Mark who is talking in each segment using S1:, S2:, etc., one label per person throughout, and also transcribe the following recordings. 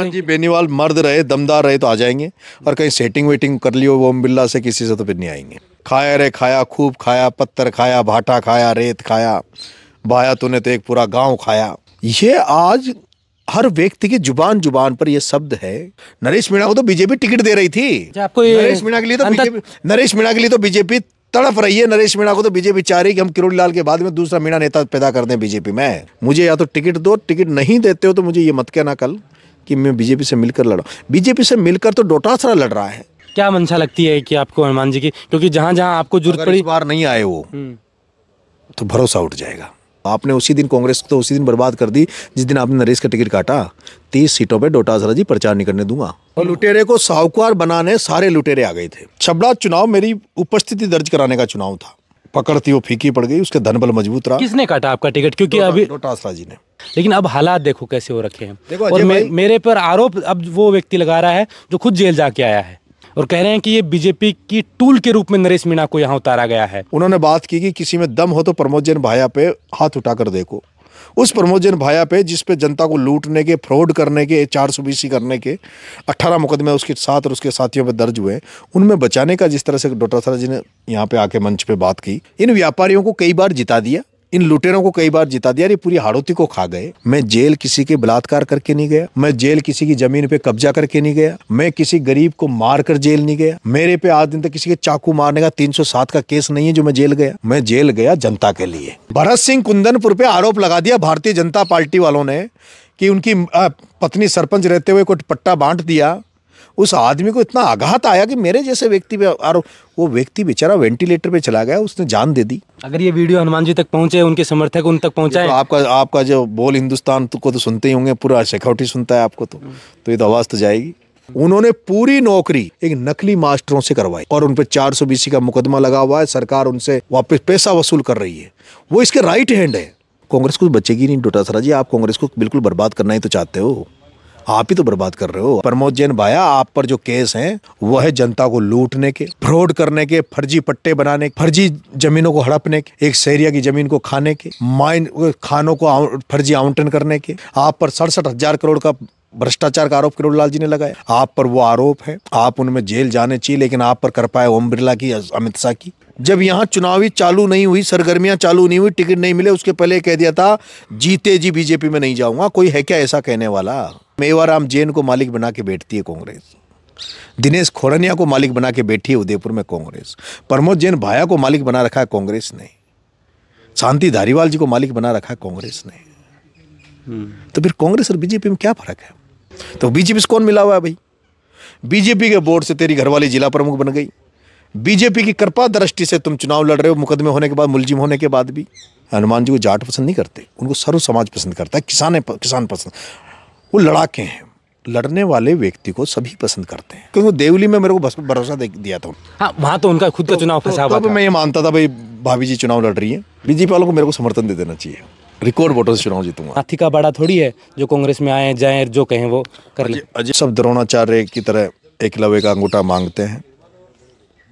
S1: हनुमान जी बेनीवाल मर्द रहे, दमदार रहे तो आ जाएंगे, और कहीं सेटिंग वेटिंग कर लियो ओम बिरला से किसी से तो फिर नहीं आएंगे। खाया रे खाया, खूब खाया, पत्थर खाया, भाटा खाया, रेत खाया, भाया तूने तो एक पूरा गांव खाया। ये आज हर व्यक्ति की जुबान जुबान पर ये शब्द है। नरेश मीणा को तो बीजेपी टिकट दे रही थी।
S2: आपको
S1: नरेश मीणा के लिए तो बीजेपी तड़प रही है। नरेश मीणा को तो बीजेपी चाह रही है कि हम किरोड़ी लाल के बाद में दूसरा मीणा नेता पैदा कर दें बीजेपी में। मुझे या तो टिकट दो, टिकट नहीं देते हो तो मुझे ये मत कहना कल कि मैं बीजेपी से मिलकर लड़ा। बीजेपी से मिलकर तो डोटासरा लड़ रहा है।
S2: क्या मंशा लगती है कि आपको हनुमान जी की, क्योंकि जहां जहां आपको जरूरत पड़ी,
S1: इस बार नहीं आए वो तो भरोसा उठ जाएगा। आपने उसी दिन कांग्रेस को तो उसी दिन बर्बाद कर दी जिस दिन आपने नरेश का टिकट काटा। 30 सीटों पे डोटासरा जी प्रचार नहीं करने दूंगा। और लुटेरे को साहूकार बनाने सारे लुटेरे आ गए थे। छबड़ा चुनाव मेरी उपस्थिति दर्ज कराने का चुनाव था। पकड़ थी वो फीकी पड़ गई, उसके धन बल मजबूत रहा।
S2: किसने काटा आपका टिकट? क्योंकि अभी
S1: डोटासरा जी ने।
S2: लेकिन अब हालात देखो कैसे हो रखे हैं।
S1: देखो
S2: और मेरे पर आरोप अब वो व्यक्ति लगा रहा है जो खुद जेल जाके आया है, और कह रहे हैं कि ये बीजेपी की टूल के रूप में नरेश मीणा को यहाँ उतारा गया है।
S1: उन्होंने बात की कि किसी में दम हो तो प्रमोद जैन भाया पे हाथ उठाकर देखो। उस प्रमोद जैन भाया पे, जिस पे जनता को लूटने के, फ्रॉड करने के, 420 करने के 18 मुकदमे उसके साथ और उसके साथियों पे दर्ज हुए, उनमें बचाने का जिस तरह से डोटासरा जी ने यहाँ पे आके मंच पे बात की। इन व्यापारियों को कई बार जिता दिया, इन लुटेरों को कई बार जिता दिया। ये पूरी हाड़ोती को खा गए। मैं जेल किसी के बलात्कार करके नहीं गया, मैं जेल किसी की जमीन पे कब्जा करके नहीं गया, मैं किसी गरीब को मारकर जेल नहीं गया, मेरे पे आज दिन तक किसी के चाकू मारने का 307 का केस नहीं है जो मैं जेल गया। मैं जेल गया जनता के लिए। भरत सिंह कुंदनपुर पे आरोप लगा दिया भारतीय जनता पार्टी वालों ने कि उनकी पत्नी सरपंच रहते हुए कोई पट्टा बांट दिया। उस आदमी को इतना आघात आया कि मेरे जैसे व्यक्ति पे आरोप, वो व्यक्ति बेचारा वेंटिलेटर पे चला गया, उसने जान दे दी।
S2: अगर ये वीडियो हनुमान जी तक पहुंचे, उनके समर्थक उन तक पहुंचाए,
S1: तो आपका जो बोल हिंदुस्तान को तो सुनते ही होंगे, पूरा सिक्योरिटी सुनता है आपको, तो ये तो आवाज तो जाएगी। उन्होंने पूरी नौकरी एक नकली मास्टरों से करवाई और उन पे 420 का मुकदमा लगा हुआ है। सरकार उनसे वापस पैसा वसूल कर रही है। वो इसके राइट हैंड है। कांग्रेस को बचेगी नहीं डोटासरा जी। आप कांग्रेस को बिल्कुल बर्बाद करना ही तो चाहते हो, आप ही तो बर्बाद कर रहे हो। प्रमोद जैन भाया, आप पर जो केस हैं वो है जनता को लूटने के, फ्रॉड करने के, फर्जी पट्टे बनाने, फर्जी जमीनों को हड़पने के, एक शहरिया की जमीन को खाने के, माइन खानों को फर्जी आवंटन करने के। आप पर 67,000 करोड़ का भ्रष्टाचार का आरोप किरोड़ी लाल जी ने लगाया। आप पर वो आरोप है, आप उनमें जेल जाने चाहिए, लेकिन आप पर कर पाए ओम बिरला की, अमित शाह की। जब यहाँ चुनावी चालू नहीं हुई, सरगर्मियां चालू नहीं हुई, टिकट नहीं मिले, उसके पहले कह दिया था जीते जी बीजेपी में नहीं जाऊंगा। कोई है क्या ऐसा कहने वाला? मेवाराम जैन को मालिक बना के बैठती है कांग्रेस, दिनेश खोड़निया को मालिक बना के बैठी है उदयपुर में कांग्रेस, प्रमोद जैन भाया को मालिक बना रखा है कांग्रेस ने, शांति धारीवाल जी को मालिक बना रखा है कांग्रेस ने। तो फिर कांग्रेस और बीजेपी में क्या फर्क है? तो बीजेपी से कौन मिला हुआ है भाई? बीजेपी के बोर्ड से तेरी घरवाली जिला प्रमुख बन गई। बीजेपी की कृपा दृष्टि से तुम चुनाव लड़ रहे हो, मुकदमे होने के बाद, मुलजिम होने के बाद भी। हनुमान जी को जाट पसंद नहीं करते, उनको सर्व समाज पसंद करता है, किसान पसंद। वो लड़ाके हैं, लड़ने वाले व्यक्ति को सभी पसंद करते हैं। क्योंकि देवली में मेरे को भरोसा दिया था।
S2: हाँ, वहाँ तो उनका खुद का चुनाव फंसा हुआ था।
S1: मैं ये मानता था भाई भाभी जी चुनाव लड़ रही है, बीजेपी वालों को मेरे को समर्थन दे देना चाहिए, रिकॉर्ड वोटों से चुनाव जीतूंगा।
S2: हाथी का बड़ा थोड़ी है जो कांग्रेस में आए जाए, जो कहें वो कर ले।
S1: अजय सब द्रोणाचार्य की तरह एकलव्य का अंगूठा मांगते हैं,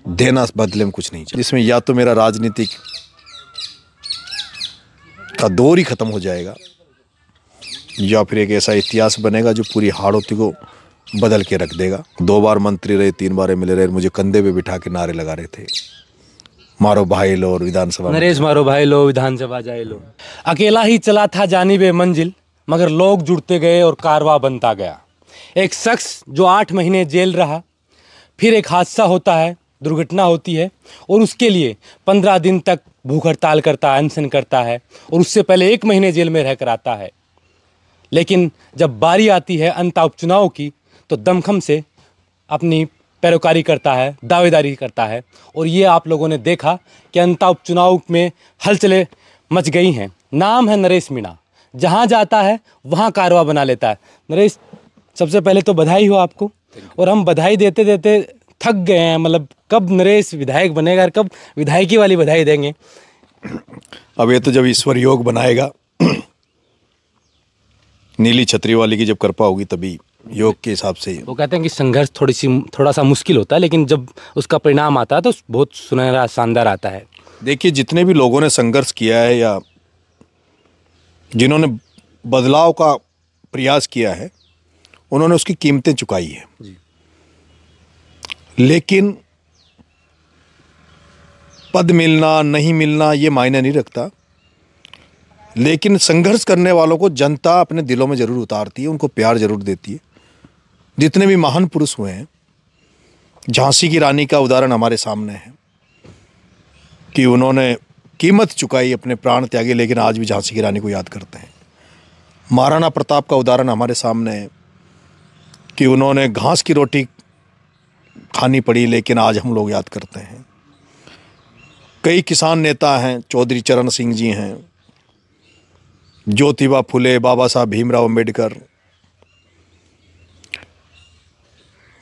S1: देना बदले में कुछ नहीं चाहिए। इसमें या तो मेरा राजनीतिक का दौर ही खत्म हो जाएगा, या फिर एक ऐसा इतिहास बनेगा जो पूरी हाड़ोती को बदल के रख देगा। 2 बार मंत्री रहे, 3 बार एमएलए रहे, मुझे कंधे पे बिठा के नारे लगा रहे थे, मारो भाई लो और विधानसभा
S2: नरेश मारो भाई लो, विधानसभा जाए लो। अकेला ही चला था जानिबे मंजिल, मगर लोग जुड़ते गए और कारवां बनता गया। एक शख्स जो 8 महीने जेल रहा, फिर एक हादसा होता है, दुर्घटना होती है, और उसके लिए 15 दिन तक भूख हड़ताल करता है, अनशन करता है, और उससे पहले 1 महीने जेल में रहकर आता है। लेकिन जब बारी आती है अंतः उपचुनाव की, तो दमखम से अपनी पैरोकारी करता है, दावेदारी करता है। और ये आप लोगों ने देखा कि अंतः उपचुनाव में हलचलें मच गई हैं। नाम है नरेश मीणा, जहाँ जाता है वहाँ कारवां बना लेता है। नरेश, सबसे पहले तो बधाई हो आपको, और हम बधाई देते देते थक गए हैं। मतलब कब नरेश विधायक बनेगा और कब विधायकी वाली बधाई देंगे?
S1: अब ये तो जब ईश्वर योग बनाएगा, नीली छतरी वाली की जब कृपा होगी, तभी योग के हिसाब से।
S2: वो कहते हैं कि संघर्ष थोड़ा सा मुश्किल होता है, लेकिन जब उसका परिणाम आता है तो बहुत सुनहरा शानदार आता है।
S1: देखिए, जितने भी लोगों ने संघर्ष किया है या जिन्होंने बदलाव का प्रयास किया है, उन्होंने उसकी कीमतें चुकाई है।
S2: जी।
S1: लेकिन पद मिलना नहीं मिलना ये मायने नहीं रखता, लेकिन संघर्ष करने वालों को जनता अपने दिलों में जरूर उतारती है, उनको प्यार जरूर देती है। जितने भी महान पुरुष हुए हैं, झांसी की रानी का उदाहरण हमारे सामने है कि उन्होंने कीमत चुकाई, अपने प्राण त्यागे, लेकिन आज भी झांसी की रानी को याद करते हैं। महाराणा प्रताप का उदाहरण हमारे सामने है कि उन्होंने घास की रोटी खानी पड़ी, लेकिन आज हम लोग याद करते हैं। कई किसान नेता हैं, चौधरी चरण सिंह जी हैं, ज्योतिबा फुले, बाबा साहब भीमराव अंबेडकर,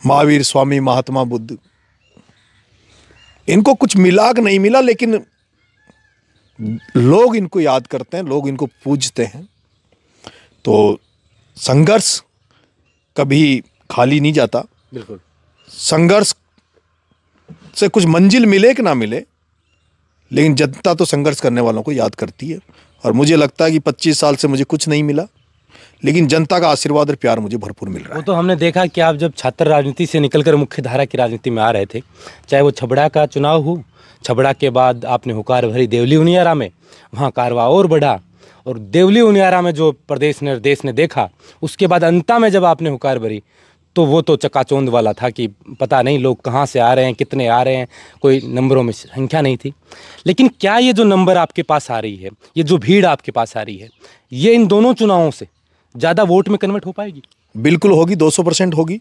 S1: महावीर स्वामी, महात्मा बुद्ध, इनको कुछ मिला कि नहीं मिला, लेकिन लोग इनको याद करते हैं, लोग इनको पूजते हैं। तो संघर्ष कभी खाली नहीं जाता।
S2: बिल्कुल।
S1: संघर्ष से कुछ मंजिल मिले कि ना मिले, लेकिन जनता तो संघर्ष करने वालों को याद करती है। और मुझे लगता है कि 25 साल से मुझे कुछ नहीं मिला, लेकिन जनता का आशीर्वाद और प्यार मुझे भरपूर मिल रहा है।
S2: वो तो हमने देखा कि आप जब छात्र राजनीति से निकलकर मुख्य धारा की राजनीति में आ रहे थे, चाहे वो छबड़ा का चुनाव हो, छबड़ा के बाद आपने हुकार भरी देवली उनियारा में, वहाँ कारवा और बढ़ा, और देवली उनियारा में जो प्रदेश ने देश ने देखा, उसके बाद अंता में जब आपने हुकार भरी तो वो तो चकाचौंध वाला था कि पता नहीं लोग कहाँ से आ रहे हैं, कितने आ रहे हैं, कोई नंबरों में संख्या नहीं थी। लेकिन क्या ये जो नंबर आपके पास आ रही है, ये जो भीड़ आपके पास आ रही है, ये इन दोनों चुनावों से ज़्यादा वोट में कन्वर्ट हो पाएगी?
S1: बिल्कुल होगी, 200% होगी।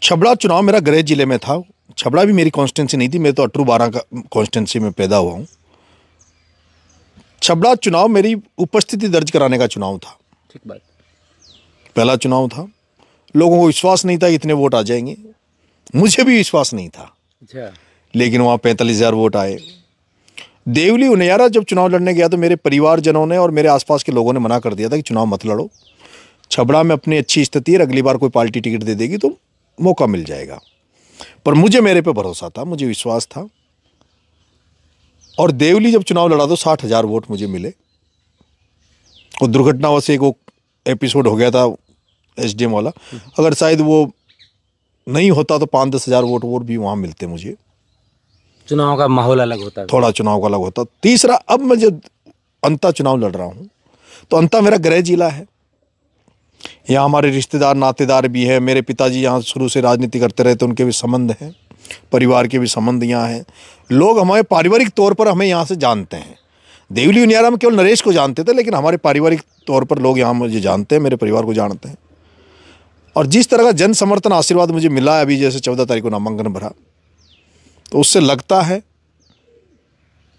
S1: छबड़ा चुनाव मेरा गृह जिले में था। छबड़ा भी मेरी कॉन्स्टिट्यूंसी नहीं थी, मैं तो अटरू 12 का कॉन्स्टिट्यूंसी में पैदा हुआ हूँ। छबड़ा चुनाव मेरी उपस्थिति दर्ज कराने का चुनाव था।
S2: ठीक बात।
S1: पहला चुनाव था। लोगों को विश्वास नहीं था इतने वोट आ जाएंगे, मुझे भी विश्वास नहीं था।
S2: अच्छा।
S1: लेकिन वहाँ 45,000 वोट आए। देवली उनियारा जब चुनाव लड़ने गया तो मेरे परिवारजनों ने और मेरे आसपास के लोगों ने मना कर दिया था कि चुनाव मत लड़ो, छबड़ा में अपनी अच्छी स्थिति है, अगली बार कोई पार्टी टिकट दे देगी तो मौका मिल जाएगा। पर मुझे मेरे पे भरोसा था, मुझे विश्वास था। और देवली जब चुनाव लड़ा तो 60,000 वोट मुझे मिले। और दुर्घटनावश एक वो एपिसोड हो गया था SDM वाला, अगर शायद वो नहीं होता तो 5-10 हज़ार वोट और भी वहाँ मिलते मुझे।
S2: चुनाव का माहौल अलग होता है,
S1: थोड़ा चुनाव का अलग होता। तीसरा, अब मैं जब अंता चुनाव लड़ रहा हूँ तो अंता मेरा गृह जिला है। यहाँ हमारे रिश्तेदार नातेदार भी हैं। मेरे पिताजी यहाँ शुरू से राजनीति करते रहे तो उनके भी संबंध हैं, परिवार के भी संबंध यहाँ हैं। लोग हमारे पारिवारिक तौर पर हमें यहाँ से जानते हैं। देवली उनियारा में केवल नरेश को जानते थे, लेकिन हमारे पारिवारिक तौर पर लोग यहाँ मुझे जानते हैं, मेरे परिवार को जानते हैं। और जिस तरह का जन समर्थन आशीर्वाद मुझे मिला है, अभी जैसे 14 तारीख को नामांकन भरा, तो उससे लगता है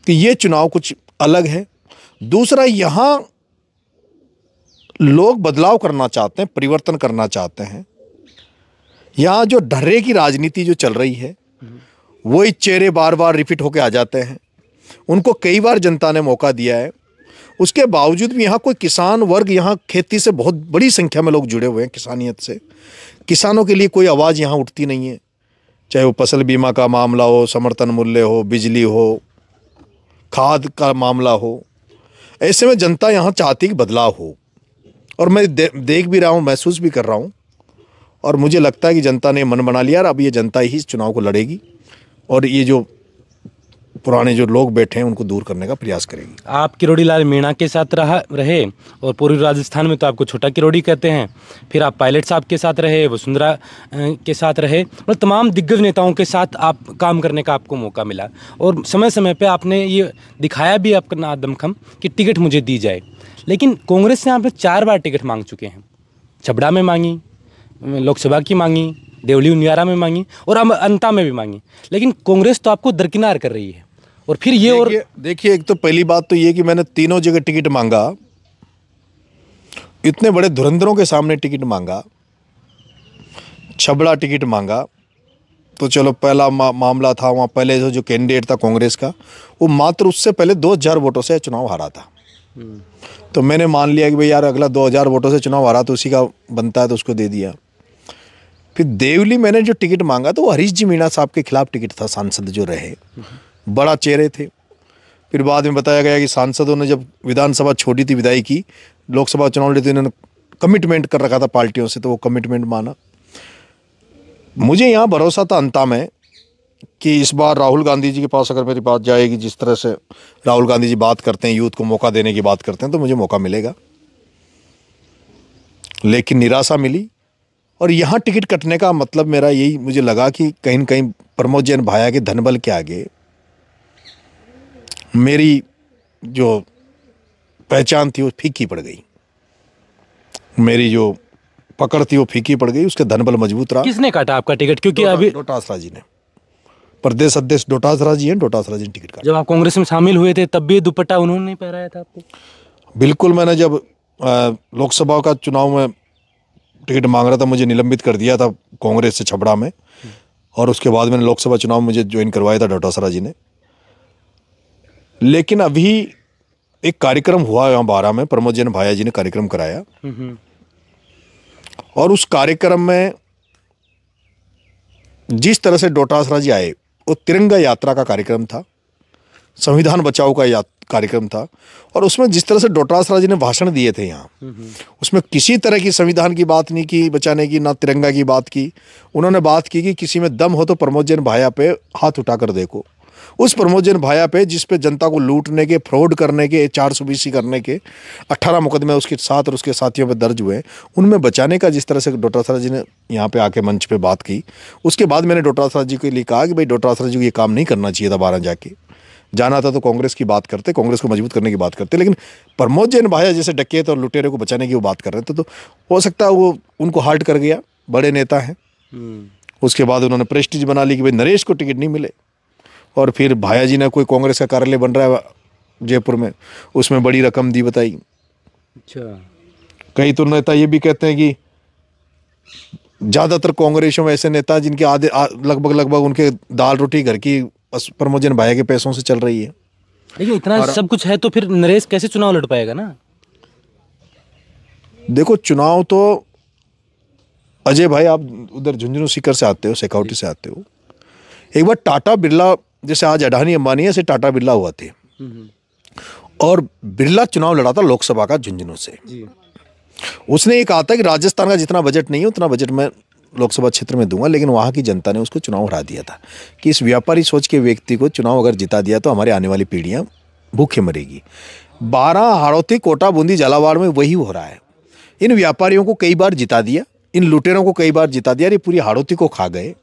S1: कि ये चुनाव कुछ अलग है। दूसरा, यहाँ लोग बदलाव करना चाहते हैं, परिवर्तन करना चाहते हैं। यहाँ जो ढर्रे की राजनीति जो चल रही है, वही चेहरे बार बार रिपीट होके आ जाते हैं। उनको कई बार जनता ने मौका दिया है, उसके बावजूद भी यहाँ कोई किसान वर्ग, यहाँ खेती से बहुत बड़ी संख्या में लोग जुड़े हुए हैं, किसानियत से। किसानों के लिए कोई आवाज़ यहाँ उठती नहीं है, चाहे वो फसल बीमा का मामला हो, समर्थन मूल्य हो, बिजली हो, खाद का मामला हो। ऐसे में जनता यहाँ चाहती कि बदलाव हो, और मैं देख भी रहा हूँ, महसूस भी कर रहा हूँ। और मुझे लगता है कि जनता ने मन बना लिया, और अब ये जनता ही इस चुनाव को लड़ेगी और ये जो पुराने जो लोग बैठे हैं उनको दूर करने का प्रयास करेगी।
S2: आप किरोड़ी लाल मीणा के साथ रहे, और पूर्वी राजस्थान में तो आपको छोटा किरोड़ी कहते हैं। फिर आप पायलट साहब के साथ रहे, वसुंधरा के साथ रहे, मतलब तमाम दिग्गज नेताओं के साथ आप काम करने का आपको मौका मिला। और समय समय पे आपने ये दिखाया भी अपना दमखम कि टिकट मुझे दी जाए। लेकिन कांग्रेस से आपने 4 बार टिकट मांग चुके हैं। छबड़ा में मांगी, लोकसभा की मांगी, देवली उनियारा में मांगी, और अब अंता में भी मांगी। लेकिन कांग्रेस तो आपको दरकिनार कर रही है। और फिर ये, और
S1: देखिए, एक तो पहली बात तो ये कि मैंने तीनों जगह टिकट मांगा, इतने बड़े धुरंधरों के सामने टिकट मांगा। छबड़ा टिकट मांगा तो चलो पहला मामला था, वहाँ पहले जो कैंडिडेट था कांग्रेस का, वो मात्र उससे पहले 2,000 वोटों से चुनाव हारा था। तो मैंने मान लिया कि भाई यार अगला 2,000 वोटों से चुनाव हारा तो उसी का बनता है, तो उसको दे दिया। फिर देवली मैंने जो टिकट मांगा तो वो हरीश जी मीणा साहब के खिलाफ टिकट था, सांसद जो रहे, बड़ा चेहरे थे। फिर बाद में बताया गया कि सांसदों ने जब विधानसभा छोड़ी थी, विदाई की, लोकसभा चुनाव लेते इन्होंने कमिटमेंट कर रखा था पार्टियों से, तो वो कमिटमेंट माना। मुझे यहाँ भरोसा था अंता में कि इस बार राहुल गांधी जी के पास अगर मेरी बात जाएगी, जिस तरह से राहुल गांधी जी बात करते हैं, यूथ को मौका देने की बात करते हैं, तो मुझे मौका मिलेगा। लेकिन निराशा मिली। और यहाँ टिकट कटने का मतलब मेरा यही मुझे लगा कि कहीं न कहीं प्रमोद जैन भाया के धनबल के आगे मेरी जो पहचान थी वो फीकी पड़ गई, मेरी जो पकड़ थी वो फीकी पड़ गई, उसके धनबल मजबूत रहा।
S2: किसने काटा आपका टिकट? क्योंकि अभी
S1: डोटासरा जी ने, प्रदेश अध्यक्ष डोटासरा जी हैं, डोटासरा जी ने टिकट काटा।
S2: जब आप कांग्रेस में शामिल हुए थे तब भी दुपट्टा उन्होंने नहीं पहनाया था आपको?
S1: बिल्कुल, मैंने जब लोकसभा का चुनाव में टिकट मांग रहा था, मुझे निलंबित कर दिया था कांग्रेस से छपड़ा में, और उसके बाद मैंने लोकसभा चुनाव में मुझे ज्वाइन करवाया था डोटासरा जी ने। लेकिन अभी एक कार्यक्रम हुआ यहाँ बारह में, प्रमोद जैन भाया जी ने कार्यक्रम कराया, और उस कार्यक्रम में जिस तरह से डोटासरा जी आए, वो तिरंगा यात्रा का कार्यक्रम था, संविधान बचाओ का कार्यक्रम था, और उसमें जिस तरह से डोटासरा जी ने भाषण दिए थे यहाँ, उसमें किसी तरह की संविधान की बात नहीं की बचाने की, ना तिरंगा की बात की। उन्होंने बात की कि किसी में दम हो तो प्रमोद जैन भाया पे हाथ उठाकर देखो। उस प्रमोद जैन भाया पे, जिस पे जनता को लूटने के, फ्रॉड करने के, 420 करने के 18 मुकदमे उसके साथ और उसके साथियों पे दर्ज हुए, उनमें बचाने का जिस तरह से डोटासरा जी ने यहाँ पे आके मंच पे बात की, उसके बाद मैंने डोटासरा जी के लिए कहा कि भाई डोटासरा जी को ये काम नहीं करना चाहिए था। 12 जाके जाना था तो कांग्रेस की बात करते, कांग्रेस को मजबूत करने की बात करते, लेकिन प्रमोद जैन भाया जैसे डकैत और लुटेरे को बचाने की वो बात कर रहे थे, तो हो सकता है वो उनको हार्ट कर गया, बड़े नेता हैं। उसके बाद उन्होंने प्रेस्टीज बना ली कि भाई नरेश को टिकट नहीं मिले, और फिर भाया जी ने कोई कांग्रेस का कार्यालय बन रहा है जयपुर में, उसमें बड़ी रकम दी बताई।
S2: अच्छा, कई
S1: तो नेता ये भी कहते हैं कि ज़्यादातर कांग्रेसों में ऐसे नेता जिनके आधे लगभग उनके दाल रोटी घर की प्रमोद जैन भाया के पैसों से चल रही है।
S2: लेकिन इतना सब कुछ है तो फिर नरेश कैसे चुनाव लड़ पाएगा ना?
S1: देखो, चुनाव तो अजय भाई, आप उधर झुंझुनू सीकर से आते हो, सिक्योरिटी से आते हो। एक बार टाटा बिरला, जैसे आज अडानी अंबानी है, ऐसे टाटा बिरला हुआ थे, और बिरला चुनाव लड़ा था लोकसभा का झुंझुनू से। उसने ये कहा था कि राजस्थान का जितना बजट नहीं है उतना बजट मैं लोकसभा क्षेत्र में दूंगा, लेकिन वहाँ की जनता ने उसको चुनाव हरा दिया था कि इस व्यापारी सोच के व्यक्ति को चुनाव अगर जिता दिया तो हमारी आने वाली पीढ़ियाँ भूखे मरेगी। 12 हाड़ौती, कोटा, बूंदी, झालावाड़ में वही हो रहा है। इन व्यापारियों को कई बार जिता दिया, इन लुटेरों को कई बार जिता दिया, ये पूरी हाड़ौती को खा गए।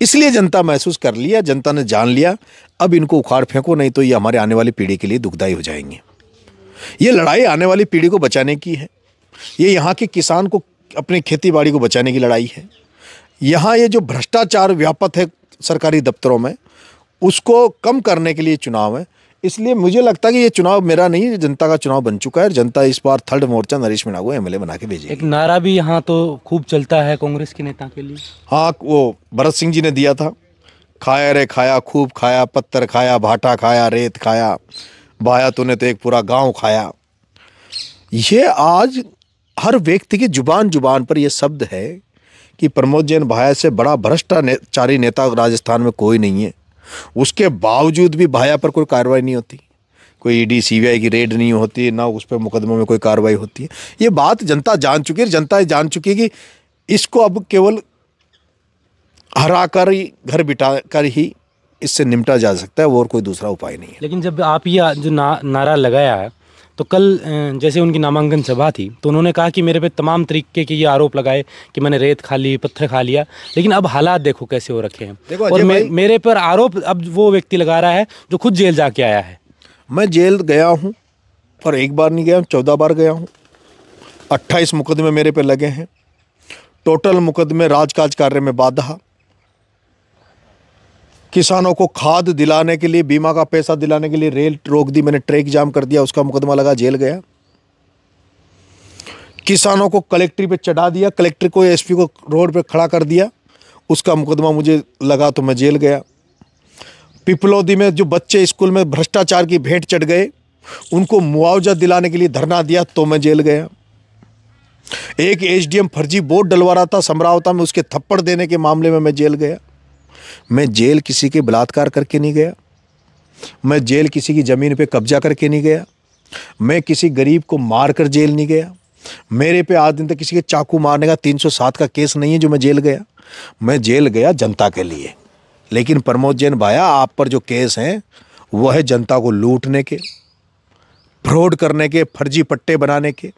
S1: इसलिए जनता महसूस कर लिया, जनता ने जान लिया, अब इनको उखाड़ फेंको, नहीं तो ये हमारे आने वाली पीढ़ी के लिए दुखदायी हो जाएंगे। ये लड़ाई आने वाली पीढ़ी को बचाने की है, ये यहाँ के किसान को, अपनी खेती बाड़ी को बचाने की लड़ाई है। यहाँ ये जो भ्रष्टाचार व्यापक है सरकारी दफ्तरों में, उसको कम करने के लिए चुनाव है। इसलिए मुझे लगता है कि ये चुनाव मेरा नहीं है, जनता का चुनाव बन चुका है। जनता इस बार थर्ड मोर्चा नरेश मीणा को एमएलए बना के भेजेगी।
S2: एक नारा भी यहाँ तो खूब चलता है कांग्रेस के नेता के लिए।
S1: हाँ, वो भरत सिंह जी ने दिया था, खाया रे खाया, खूब खाया, पत्थर खाया, भाटा खाया, रेत खाया, भाया तूने तो एक पूरा गाँव खाया। ये आज हर व्यक्ति की जुबान पर ये शब्द है कि प्रमोद जैन भाया से बड़ा भ्रष्टाचारी नेता राजस्थान में कोई नहीं है। उसके बावजूद भी भाया पर कोई कार्रवाई नहीं होती, कोई ईडी सीबीआई की रेड नहीं होती, ना उस पर मुकदमों में कोई कार्रवाई होती है। ये बात जनता जान चुकी है, जनता जान चुकी है कि इसको अब केवल हरा कर ही, घर बिठा कर ही इससे निपटा जा सकता है, और कोई दूसरा उपाय नहीं है।
S2: लेकिन जब आप ये जो नारा लगाया है, तो कल जैसे उनकी नामांकन सभा थी तो उन्होंने कहा कि मेरे पे तमाम तरीके के ये आरोप लगाए कि मैंने रेत खा ली, पत्थर खा लिया, लेकिन अब हालात देखो कैसे हो रखे हैं। और मेरे पर आरोप अब वो व्यक्ति लगा रहा है जो खुद जेल जाके आया है। मैं
S1: जेल गया हूँ, पर एक बार नहीं गया, 14 बार गया हूँ। 28 मुकदमे मेरे पे लगे हैं, टोटल मुकदमे राजकाज कार्य में बाधा, किसानों को खाद दिलाने के लिए, बीमा का पैसा दिलाने के लिए रेल रोक दी, मैंने ट्रैक जाम कर दिया, उसका मुकदमा लगा, जेल गया। किसानों को कलेक्ट्री पे चढ़ा दिया, कलेक्टर को, एसपी को रोड पे खड़ा कर दिया, उसका मुकदमा मुझे लगा तो मैं जेल गया। पिपलौदी में जो बच्चे स्कूल में भ्रष्टाचार की भेंट चढ़ गए, उनको मुआवजा दिलाने के लिए धरना दिया तो मैं जेल गया। एक एसडीएम फर्जी बोर्ड डलवा रहा था समरावता में, उसके थप्पड़ देने के मामले में मैं जेल गया। मैं जेल किसी के बलात्कार करके नहीं गया, मैं जेल किसी की ज़मीन पे कब्जा करके नहीं गया, मैं किसी गरीब को मार कर जेल नहीं गया, मेरे पे आज दिन तक किसी के चाकू मारने का 307 का केस नहीं है जो मैं जेल गया। मैं जेल गया जनता के लिए। लेकिन प्रमोद जैन भाया, आप पर जो केस हैं वो है जनता को लूटने के, फ्रॉड करने के, फर्जी पट्टे बनाने के,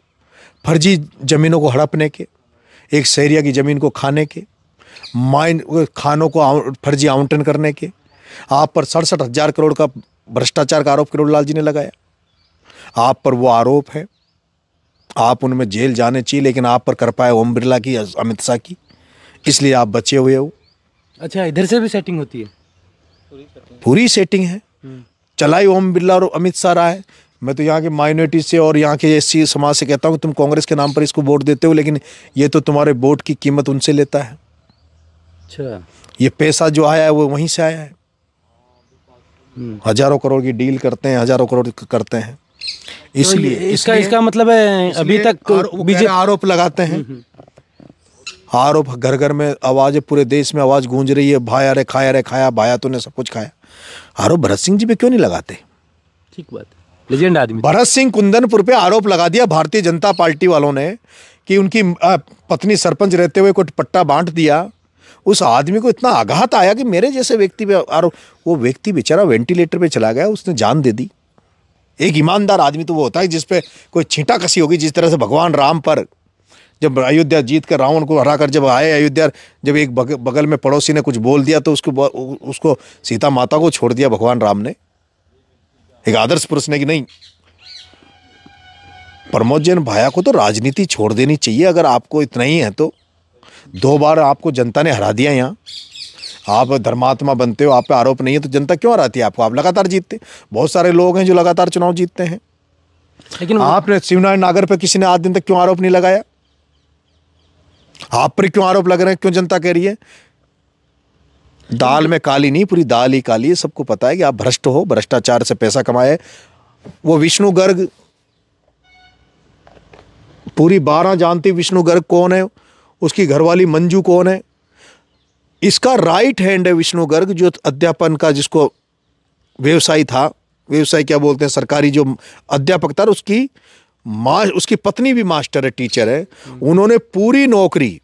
S1: फर्जी ज़मीनों को हड़पने के, एक शहरिया की ज़मीन को खाने के, माइन खानों को फर्जी आवंटन करने के। आप पर 67,000 करोड़ का भ्रष्टाचार का आरोप करोड़लाल जी ने लगाया। आप पर वो आरोप है, आप उनमें जेल जाने चाहिए, लेकिन आप पर कर पाए ओम बिरला की, अमित शाह की, इसलिए आप बचे हुए हो।
S2: अच्छा, इधर से भी सेटिंग होती है?
S1: पूरी सेटिंग है, चलाई ओम बिरला और अमित शाह रहा है। मैं तो यहाँ के माइनॉरिटी से और यहाँ के एससी समाज से कहता हूँ, तुम कांग्रेस के नाम पर इसको वोट देते हो, लेकिन ये तो तुम्हारे वोट की कीमत उनसे लेता है।
S2: अच्छा,
S1: ये पैसा जो आया है वो वहीं से आया है। हजारों करोड़ की डील करते हैं, हजारों करोड़ करते हैं। इसलिए
S2: तो इसका मतलब है अभी तक
S1: बीजेपी आरोप लगाते हैं। आरोप घर घर में आवाज है, पूरे देश में आवाज गूंज रही है, भाया रे खाया रे खाया, भाया तूने सब कुछ खाया। आरोप भरत सिंह जी पे क्यों नहीं लगाते?
S2: ठीक बात, लेजेंड आदमी।
S1: भरत सिंह कुंदनपुर पे आरोप लगा दिया भारतीय जनता पार्टी वालों ने कि उनकी पत्नी सरपंच रहते हुए कोई पट्टा बांट दिया। उस आदमी को इतना आघात आया कि मेरे जैसे व्यक्ति पे आरोप। वो व्यक्ति बेचारा वेंटिलेटर पे चला गया, उसने जान दे दी। एक ईमानदार आदमी तो वो होता है जिसपे कोई छींटा कसी होगी। जिस तरह से भगवान राम पर जब अयोध्या जीत कर रावण को हरा कर जब आए अयोध्या, जब एक बगल में पड़ोसी ने कुछ बोल दिया तो उसको सीता माता को छोड़ दिया भगवान राम ने, एक आदर्श पुरुष ने कि नहीं। प्रमोद जैन भाया को तो राजनीति छोड़ देनी चाहिए अगर आपको इतना ही है तो। 2 बार आपको जनता ने हरा दिया। यहाँ आप धर्मात्मा बनते हो, आप पे आरोप नहीं है तो जनता क्यों हराती है आपको? आप लगातार जीतते। बहुत सारे लोग हैं जो लगातार चुनाव जीतते हैं, लेकिन आपने शिवनारायण नागर पे किसी ने आज दिन तक क्यों आरोप नहीं लगाया? आप पर क्यों आरोप लग रहे हैं? क्यों जनता कह रही है? दाल में काली नहीं, पूरी दाल ही काली है। सबको पता है कि आप भ्रष्ट हो, भ्रष्टाचार से पैसा कमाए। वो विष्णु गर्ग, पूरी 12 जानती विष्णु गर्ग कौन है, उसकी घरवाली मंजू कौन है। इसका राइट हैंड है विष्णु गर्ग, जो अध्यापन का जिसको व्यवसाय था, व्यवसाय क्या बोलते हैं, सरकारी जो अध्यापक था, उसकी पत्नी भी मास्टर है, टीचर है। उन्होंने पूरी नौकरी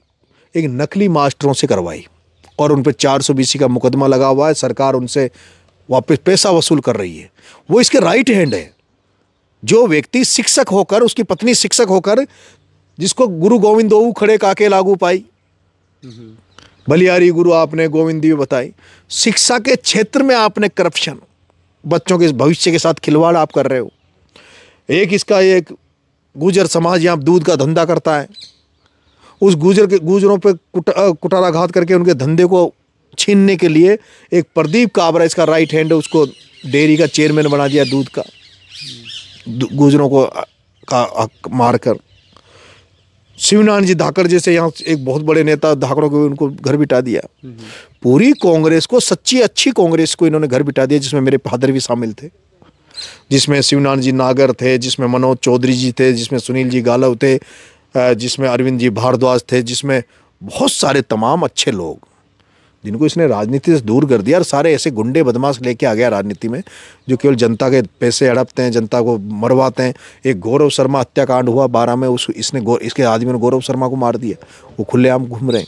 S1: एक नकली मास्टरों से करवाई और उन पर 420 का मुकदमा लगा हुआ है। सरकार उनसे वापस पैसा वसूल कर रही है। वो इसके राइट हैंड है। जो व्यक्ति शिक्षक होकर, उसकी पत्नी शिक्षक होकर, जिसको गुरु गोविंद दो खड़े काके लागू पाई, बलियारी गुरु आपने गोविंद दी बताई। शिक्षा के क्षेत्र में आपने करप्शन, बच्चों के भविष्य के साथ खिलवाड़ आप कर रहे हो। एक गुजर समाज यहाँ दूध का धंधा करता है, उस गुजरों पे कुटाराघात करके उनके धंधे को छीनने के लिए एक प्रदीप काबरा इसका राइट हैंड है, उसको डेयरी का चेयरमैन बना दिया, दूध का, गुजरों को मारकर। शिवनारायण जी धाकड़ जैसे यहाँ एक बहुत बड़े नेता, धाकड़ों को उनको घर बिठा दिया। पूरी कांग्रेस को, सच्ची अच्छी कांग्रेस को इन्होंने घर बिठा दिया, जिसमें मेरे फादर भी शामिल थे, जिसमें शिवनारायण जी नागर थे, जिसमें मनोज चौधरी जी थे, जिसमें सुनील जी गालव थे, जिसमें अरविंद जी भारद्वाज थे, जिसमें बहुत सारे तमाम अच्छे लोग, जिनको इसने राजनीति से दूर कर दिया। और सारे ऐसे गुंडे बदमाश लेके आ गया राजनीति में, जो केवल जनता के पैसे हड़पते हैं, जनता को मरवाते हैं। एक गौरव शर्मा हत्याकांड हुआ 12 में, इसके आदमी ने गौरव शर्मा को मार दिया, वो खुलेआम घूम रहे हैं।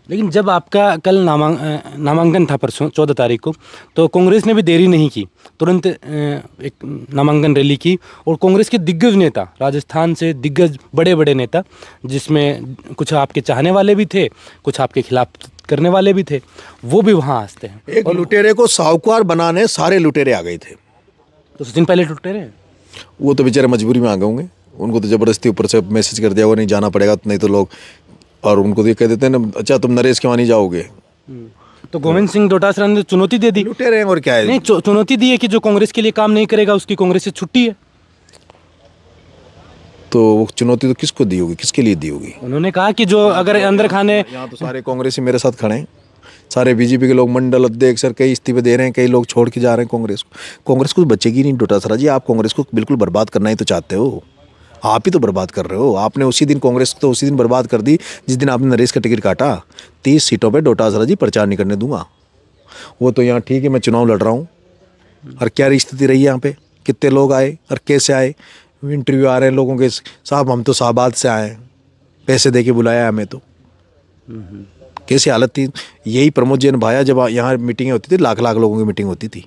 S2: लेकिन जब आपका कल नामांकन था परसों 14 तारीख को, तो कांग्रेस ने भी देरी नहीं की, तुरंत एक नामांकन रैली की। और कांग्रेस के दिग्गज नेता, राजस्थान से दिग्गज बड़े बड़े नेता, जिसमें कुछ आपके चाहने वाले भी थे, कुछ आपके खिलाफ करने वाले भी थे, वो भी वहाँ आते हैं।
S1: एक लुटेरे को साहूकार बनाने सारे लुटेरे आ गए थे।
S2: तो दिन पहले लुटेरे हैं
S1: वो तो बेचारे मजबूरी में आ गए होंगे, उनको तो ज़बरदस्ती ऊपर से मैसेज कर दिया, वो नहीं जाना पड़ेगा, नहीं तो लोग, और उनको तो ये कह देते हैं ना, अच्छा तुम नरेश के वहाँ नहीं जाओगे।
S2: तो गोविंद सिंह डोटासरा ने चुनौती दे दी,
S1: लुटेरे हैं और क्या है।
S2: नहीं, चुनौती दी है कि जो कांग्रेस के लिए काम नहीं करेगा उसकी कांग्रेस से छुट्टी है।
S1: तो वो चुनौती तो किसको दी होगी, किसके लिए दी होगी?
S2: उन्होंने कहा कि जो अगर अंदर खाने,
S1: यहाँ तो सारे कांग्रेसी मेरे साथ खड़े हैं, सारे बीजेपी के लोग, मंडल अध्यक्ष सर, कई इस्तीफे दे रहे हैं, कई लोग छोड़ के जा रहे हैं कांग्रेस को। कांग्रेस को बचेगी नहीं डोटासरा जी, आप कांग्रेस को बिल्कुल बर्बाद करना ही तो चाहते हो, आप ही तो बर्बाद कर रहे हो। आपने उसी दिन कांग्रेस तो उसी दिन बर्बाद कर दी जिस दिन आपने नरेश का टिकट काटा। 30 सीटों पे डोटासरा जी प्रचार नहीं करने दूंगा। वो तो यहाँ ठीक है, मैं चुनाव लड़ रहा हूँ, और क्या स्थिति रही यहाँ पे, कितने लोग आए और कैसे आए, इंटरव्यू आ रहे हैं लोगों के, साहब हम तो शाहबाद से आए हैं, पैसे दे के बुलाया हमें तो। कैसी हालत थी। यही प्रमोद जैन भाया जब यहाँ मीटिंगें होती थी, लाख लाख लोगों की मीटिंग होती थी।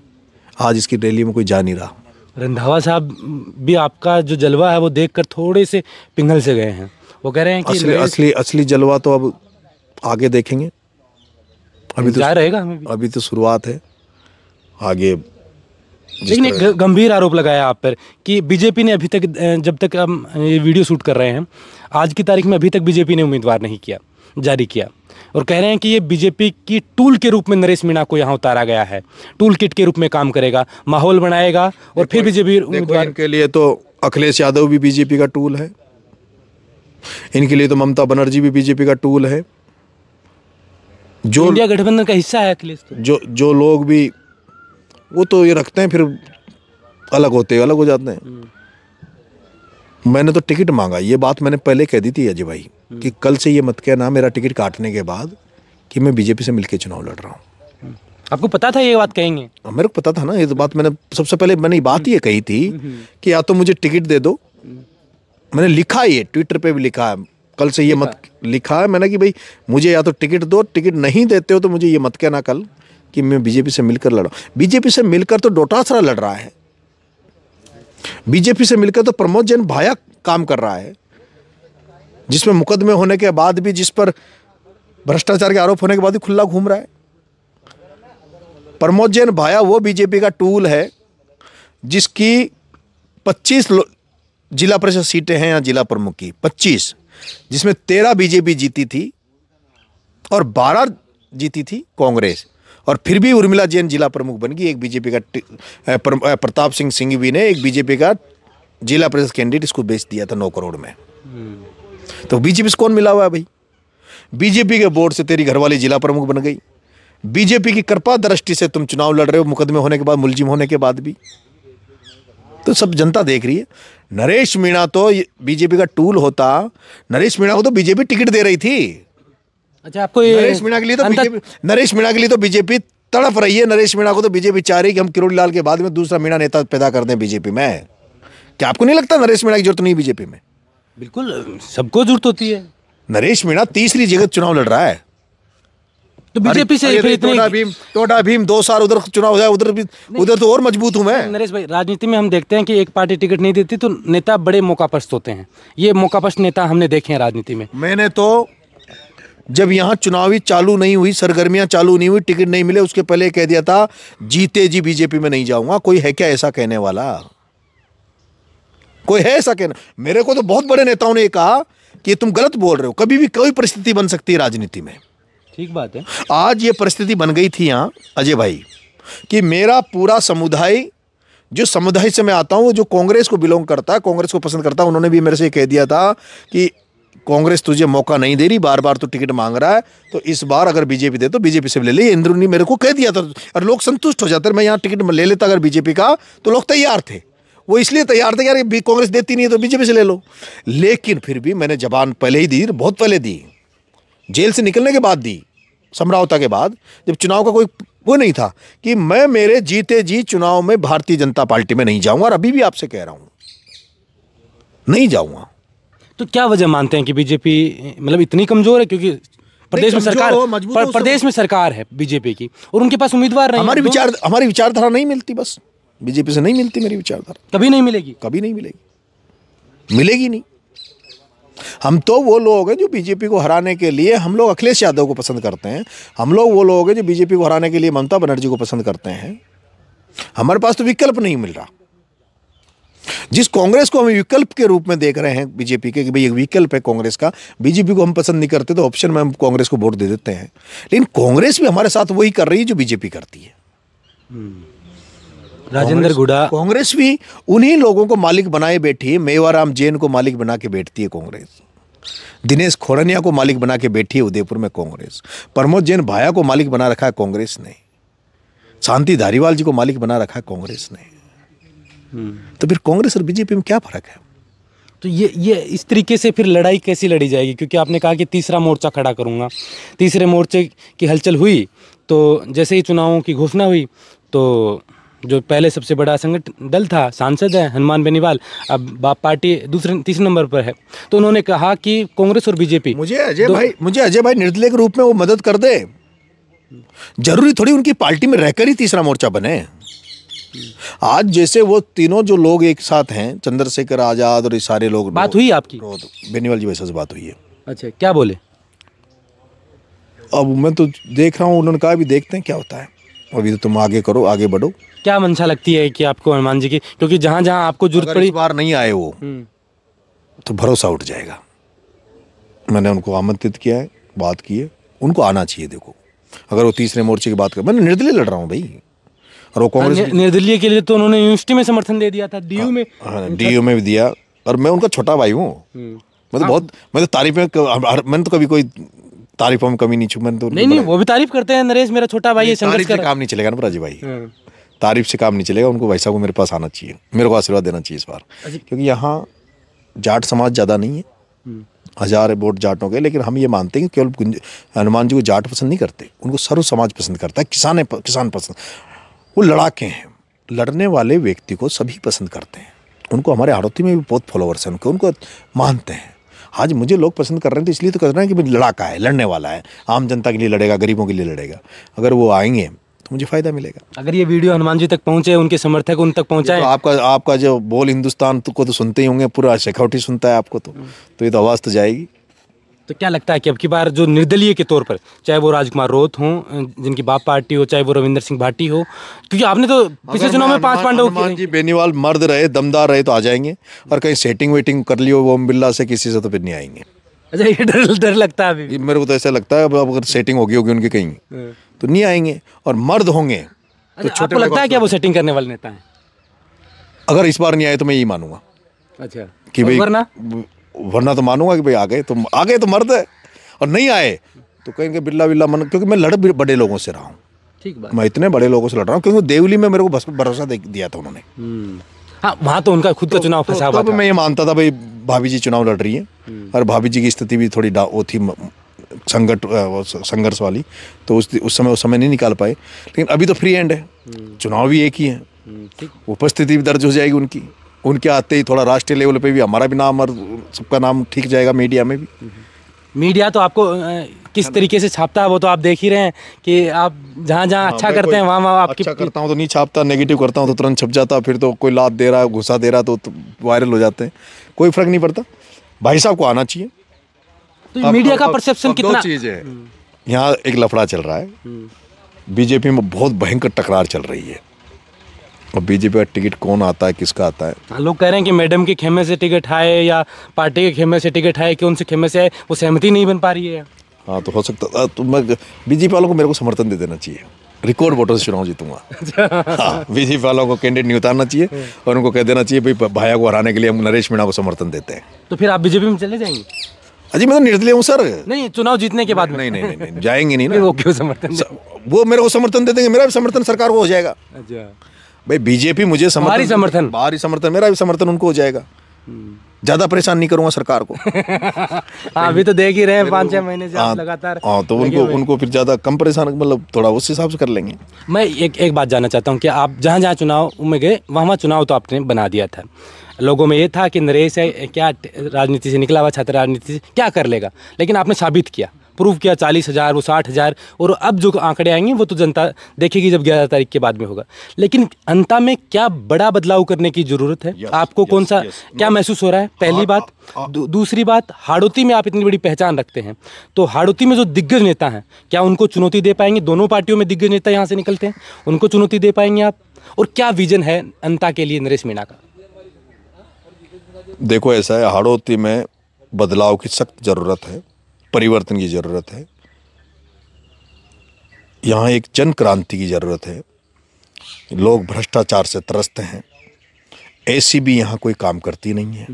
S1: आज इसकी रैली में कोई जा नहीं रहा।
S2: रंधावा साहब भी आपका जो जलवा है वो देखकर थोड़े से पिघल से गए हैं। वो कह रहे हैं कि
S1: असली जलवा तो अब आगे देखेंगे, अभी तो
S2: रहेगा हमें भी।
S1: अभी तो शुरुआत है, आगे।
S2: लेकिन एक गंभीर आरोप लगाया आप पर कि बीजेपी ने अभी तक, जब तक हम ये वीडियो शूट कर रहे हैं आज की तारीख में, अभी तक बीजेपी ने उम्मीदवार नहीं किया, जारी किया, और कह रहे हैं कि ये बीजेपी की टूल के रूप में नरेश मीणा को यहाँ उतारा गया है, टूल किट के रूप में काम करेगा, माहौल बनाएगा और फिर बीजेपी उम्मीदवार
S1: के लिए तो अखिलेश यादव भी बीजेपी का टूल है, इनके लिए तो ममता बनर्जी भी बीजेपी का टूल है। जो
S2: इंडिया गठबंधन का हिस्सा है अखिलेश तो।
S1: जो लोग भी वो तो ये रखते हैं, फिर अलग हो जाते हैं। मैंने तो टिकट मांगा, ये बात मैंने पहले कह दी थी अजय भाई कि कल से ये मत कहना मेरा टिकट काटने के बाद कि मैं बीजेपी से मिलकर चुनाव लड़ रहा हूँ।
S2: आपको पता था ये बात कहेंगे?
S1: मेरे को पता था ना, ये बात मैंने सबसे पहले मैंने बात ये कही थी कि या तो मुझे टिकट दे दो। मैंने लिखा, ये ट्विटर पे भी लिखा है, कल से ये मत लिखा है मैंने कि भाई मुझे या तो टिकट दो, टिकट नहीं देते हो तो मुझे ये मत कहना कल कि मैं बीजेपी से मिलकर लड़ा। बीजेपी से मिलकर तो डोटासरा लड़ रहा है, बीजेपी से मिलकर तो प्रमोद जैन भाया काम कर रहा है, जिसमें मुकदमे होने के बाद भी, जिस पर भ्रष्टाचार के आरोप होने के बाद भी खुला घूम रहा है। प्रमोद जैन भाया वो बीजेपी का टूल है जिसकी 25 जिला परिषद सीटें हैं या जिला प्रमुख की 25, जिसमें 13 बीजेपी जीती थी और 12 जीती थी कांग्रेस, और फिर भी उर्मिला जैन जिला प्रमुख बन गई। एक बीजेपी का प्रताप सिंह सिंघवी ने एक बीजेपी का जिला परिषद कैंडिडेट इसको बेच दिया था 9 करोड़ में। तो बीजेपी से कौन मिला हुआ है भाई? बीजेपी के बोर्ड से तेरी घरवाली जिला प्रमुख बन गई, बीजेपी की कृपा दृष्टि से तुम चुनाव लड़ रहे हो, मुकदमे होने के बाद, मुलजिम होने के बाद भी। तो सब जनता देख रही है। नरेश मीणा तो बीजेपी का टूल होता, नरेश मीणा को तो बीजेपी टिकट दे रही थी।
S2: अच्छा, आपको
S1: नरेश मीणा के लिए तो बीजेपी तड़प रही है। नरेश मीणा को तो बीजेपी चाह रही है कि हम किरोड़ी लाल के बाद में दूसरा मीणा नेता पैदा कर दें बीजेपी में। क्या आपको नहीं लगता नरेश मीणा की जरूरत नहीं बीजेपी में?
S2: बिल्कुल, सबको जरूरत होती है।
S1: नरेश मीणा तीसरी जगह चुनाव लड़ रहा है,
S2: तो बीजेपी से
S1: टोडा भीम 2 साल उधर चुनाव हो जाए, उधर तो और मजबूत हूं मैं।
S2: नरेश भाई, राजनीति में हम देखते हैं कि एक पार्टी टिकट नहीं देती तो नेता बड़े मौकापस्त होते हैं। ये मौकापस्त नेता हमने देखे हैं राजनीति में।
S1: मैंने तो जब यहाँ चुनावी चालू नहीं हुई, सरगर्मियां चालू नहीं हुई, टिकट नहीं मिले, उसके पहले कह दिया था जीते जी बीजेपी में नहीं जाऊंगा। कोई है क्या ऐसा कहने वाला? कोई है ऐसा कहना? मेरे को तो बहुत बड़े नेताओं ने कहा कि तुम गलत बोल रहे हो, कभी भी कोई परिस्थिति बन सकती है राजनीति में।
S2: ठीक बात है।
S1: आज ये परिस्थिति बन गई थी यहाँ अजय भाई कि मेरा पूरा समुदाय, जो समुदाय से मैं आता हूँ, जो कांग्रेस को बिलोंग करता है, कांग्रेस को पसंद करता है, उन्होंने भी मेरे से कह दिया था कि कांग्रेस तुझे मौका नहीं दे रही, बार बार तो टिकट मांग रहा है, तो इस बार अगर बीजेपी दे तो बीजेपी से ले ले। इंद्र ने मेरे को कह दिया था और लोग संतुष्ट हो जाते। मैं यहाँ टिकट ले लेता अगर बीजेपी का, तो लोग तैयार थे। वो इसलिए तैयार थे यार कांग्रेस देती नहीं है तो बीजेपी से ले लो। लेकिन फिर भी मैंने जबान पहले ही दी, बहुत पहले दी, जेल से निकलने के बाद दी, समरावता के बाद, जब चुनाव का कोई वो नहीं था, कि मैं मेरे जीते जी चुनाव में भारतीय जनता पार्टी में नहीं जाऊंगा। और अभी भी आपसे कह रहा हूं नहीं जाऊंगा।
S2: तो क्या वजह मानते हैं कि बीजेपी मतलब इतनी कमजोर है? क्योंकि प्रदेश में सरकार है बीजेपी की और उनके पास उम्मीदवार नहीं।
S1: हमारी विचारधारा नहीं मिलती, बस बीजेपी से नहीं मिलती मेरी विचारधारा।
S2: कभी नहीं मिलेगी,
S1: कभी नहीं मिलेगी, मिलेगी नहीं। हम तो वो लोग हैं जो बीजेपी को हराने के लिए, हम लोग अखिलेश यादव को पसंद करते हैं, हम लोग वो लोग हैं जो बीजेपी को हराने के लिए ममता बनर्जी को पसंद करते हैं। हमारे पास तो विकल्प नहीं मिल रहा। जिस कांग्रेस को हम विकल्प के रूप में देख रहे हैं बीजेपी के कि भाई एक विकल्प है कांग्रेस का, बीजेपी को हम पसंद नहीं करते तो ऑप्शन में हम कांग्रेस को वोट दे देते हैं। लेकिन कांग्रेस भी हमारे साथ वही कर रही है जो बीजेपी करती है।
S2: राजेंद्र गुड़ा,
S1: कांग्रेस भी उन्हीं लोगों को मालिक बनाए बैठी है। मेवाराम जैन को मालिक बना के बैठती है कांग्रेस, दिनेश खोड़निया को मालिक बना के बैठी है उदयपुर में कांग्रेस, प्रमोद जैन भाया को मालिक बना रखा है कांग्रेस ने, शांति धारीवाल जी को मालिक बना रखा है कांग्रेस ने। तो फिर कांग्रेस और बीजेपी में क्या फर्क है?
S2: तो ये इस तरीके से फिर लड़ाई कैसी लड़ी जाएगी? क्योंकि आपने कहा कि तीसरा मोर्चा खड़ा करूंगा, तीसरे मोर्चे की हलचल हुई तो जैसे ही चुनावों की घोषणा हुई तो जो पहले सबसे बड़ा संगठन दल था, सांसद है हनुमान बेनीवाल, अब बाप पार्टी तीसरे नंबर पर है। तो उन्होंने कहा कि कांग्रेस और बीजेपी
S1: मुझे अजय भाई निर्दलीय के रूप में वो मदद कर दे। जरूरी थोड़ी उनकी पार्टी में रहकर ही तीसरा मोर्चा बने। आज जैसे वो तीनों जो लोग एक साथ हैं, चंद्रशेखर आजाद और ये सारे लोग,
S2: बात हुई आपकी?
S1: बेनीवाल जी वैसे से बात हुई है।
S2: अच्छा, क्या बोले?
S1: अब मैं तो देख रहा हूँ, उन्होंने कहा भी देखते हैं क्या होता है, अभी तो तुम आगे करो, आगे बढ़ो।
S2: क्या मंशा लगती है कि आपको हनुमान जी की, क्योंकि जहां जहां आपको जरूरत पड़ी,
S1: इस बार नहीं आए वो तो भरोसा उठ जाएगा। मैंने उनको आमंत्रित किया है, बात की है, उनको आना चाहिए। देखो अगर वो तीसरे मोर्चे की बात कर, मैंने निर्दलीय लड़ रहा हूँ भाई, और वो कांग्रेस
S2: निर्दलीय के लिए तो उन्होंने यूनिवर्सिटी में समर्थन दे दिया था, डीयू में।
S1: डीयू में भी दिया, और मैं उनका छोटा भाई हूँ। मैं तो तारीफ में, मैंने तो कभी कोई तारीफों में कमी नहीं छू। मैंने तो
S2: नहीं, वो भी तारीफ करते हैं, नरेश मेरा छोटा भाई है, संघर्ष कर।
S1: काम नहीं चलेगा ना राजीव भाई, तारीफ से काम नहीं चलेगा। उनको वैसा को मेरे पास आना चाहिए, मेरे को आशीर्वाद देना चाहिए इस बार, क्योंकि यहाँ जाट समाज ज़्यादा नहीं है, 1000 वोट जाटों के, लेकिन हम ये मानते हैं कि केवल हनुमान जी को जाट पसंद नहीं करते, उनको सर्व समाज पसंद करता है, किसान पसंद। वो लड़ाके हैं, लड़ने वाले व्यक्ति को सभी पसंद करते हैं। उनको हमारे हाड़ौती में भी बहुत फॉलोवर्स हैं, उनको मानते हैं। आज मुझे लोग पसंद कर रहे हैं तो इसलिए तो कर रहे हैं कि भाई लड़ाका है, लड़ने वाला है, आम जनता के लिए लड़ेगा, गरीबों के लिए लड़ेगा। अगर वो आएंगे तो मुझे फ़ायदा मिलेगा।
S2: अगर ये वीडियो हनुमान जी तक पहुंचे, उनके समर्थक उन तक पहुंचाए,
S1: तो आपका जो बोल हिंदुस्तान को तो सुनते ही होंगे, पूरा शेखावटी सुनता है आपको, तो ये तो आवाज़ तो जाएगी।
S2: तो क्या लगता है कि अब की बार जो निर्दलीय के तौर पर, चाहे वो राजकुमार रोत हों जिनकी बाप पार्टी हो, चाहे वो रविंदर सिंह भाटी हो, क्योंकि आपने तो पिछले चुनाव में 5 पांडव
S1: हनुमान जी बेनीवाल मर्द रहे, दमदार रहे तो आ जाएंगे, और कहीं सेटिंग वेटिंग कर लियो ओम बिरला से किसी से तो फिर नहीं आएंगे।
S2: अच्छा, ये डर लगता है अभी?
S1: मेरे को तो ऐसा लगता है अब अगर सेटिंग होगी उनकी कहीं तो नहीं आएंगे, और मर्द होंगे तो छोटे।
S2: आपको लगता है क्या वो सेटिंग करने वाले नेता हैं?
S1: अगर इस बार नहीं आए तो मैं यही मानूंगा।
S2: अच्छा,
S1: कि भाई
S2: वरना
S1: तो मानूंगा कि भाई आ गए तो मर्द है, और नहीं आए तो कहेंगे बिल्ला मन, क्योंकि मैं लड़ बड़े लोगों से रहा हूँ।
S2: ठीक बात,
S1: मैं इतने बड़े लोगों से लड़ रहा हूँ, क्योंकि देवली में मेरे को भरोसा दिया था उन्होंने।
S2: हाँ, वहाँ तो उनका खुद का चुनाव फंसा हुआ था।
S1: मैं ये मानता था भाई भाभी जी चुनाव लड़ रही है, और भाभी जी की स्थिति भी थोड़ी वो थी संघर्ष वाली, तो उस समय नहीं निकाल पाए। लेकिन अभी तो फ्री एंड है, चुनाव भी एक ही है, उपस्थिति भी दर्ज हो जाएगी उनकी। उनके आते ही थोड़ा राष्ट्रीय लेवल पे भी हमारा भी नाम और सबका नाम ठीक जाएगा, मीडिया में भी।
S2: मीडिया तो आपको किस तरीके से छापता है वो तो आप देख ही रहे हैं कि आप जहाँ अच्छा करते हैं वहाँ आपकी।
S1: अच्छा करता हूँ तो नहीं छापता, नेगेटिव करता हूँ तो तुरंत छप जाता, फिर तो कोई लात दे रहा है, घुसा दे रहा तो वायरल हो जाते हैं। कोई फर्क नहीं पड़ता, भाई साहब को आना चाहिए।
S2: तो मीडिया का परसेप्शन कितना
S1: चीज़ है, यहाँ एक लफड़ा चल रहा है, बीजेपी में बहुत भयंकर टकरार चल रही है, और बीजेपी का टिकट कौन आता है, किसका आता है।
S2: लोग कह रहे हैं कि मैडम के खेमे से टिकट आए या पार्टी के खेमे से टिकट आए, कौन से खेमे से आए, वो सहमति नहीं बन पा रही है।
S1: हाँ तो हो सकता, तो मैं बीजेपी वालों को मेरे को समर्थन दे देना चाहिए, रिकॉर्ड वोटों से चुनाव जीतूंगा। हाँ, बीजेपी वालों को कैंडिडेट नहीं उतारना चाहिए, और उनको कह देना चाहिए भाई भाया को हराने के लिए हम नरेश मीणा को समर्थन देते हैं।
S2: तो फिर आप बीजेपी में चले जाएंगे?
S1: अजी मैं तो निर्दलीय हूँ सर।
S2: नहीं, चुनाव जीतने के बाद
S1: नहीं जाएंगे नहीं ना।
S2: वो क्यों समर्थन?
S1: वो मेरे को समर्थन दे देंगे, मेरा भी समर्थन सरकार को हो जाएगा।
S2: अच्छा
S1: भाई बीजेपी मुझे समर्थन, बाहरी समर्थन, मेरा भी समर्थन उनको हो जाएगा। ज्यादा परेशान नहीं करूंगा सरकार को।
S2: हाँ, अभी तो देख ही रहे हैं 5-6 महीने से आप लगातार।
S1: हाँ, तो उनको फिर ज्यादा कम परेशान, मतलब थोड़ा उस हिसाब से कर लेंगे।
S2: मैं एक बात जानना चाहता हूँ कि आप जहाँ चुनाव में गए वहाँ चुनाव तो आपने बना दिया था, लोगों में ये था कि नरेश है क्या राजनीति से निकला हुआ छात्र, राजनीति से क्या कर लेगा, लेकिन आपने साबित किया, प्रूव किया। 40,000 वो 60,000, और अब जो आंकड़े आएंगे वो तो जनता देखेगी जब 11 तारीख के बाद में होगा। लेकिन अंत में क्या बड़ा बदलाव करने की जरूरत है? आपको कौन सा क्या महसूस हो रहा है? पहली बात। दूसरी बात, हाड़ौती में आप इतनी बड़ी पहचान रखते हैं, तो हाड़ौती में जो दिग्गज नेता हैं क्या उनको चुनौती दे पाएंगे? दोनों पार्टियों में दिग्गज नेता यहाँ से निकलते हैं, उनको चुनौती दे पाएंगे आप? और क्या विजन है अंता के लिए नरेश मीणा का?
S1: देखो ऐसा है, हाड़ौती में बदलाव की सख्त ज़रूरत है, परिवर्तन की ज़रूरत है। यहाँ एक जन क्रांति की ज़रूरत है। लोग भ्रष्टाचार से त्रस्त हैं, एसीबी यहाँ कोई काम करती नहीं है।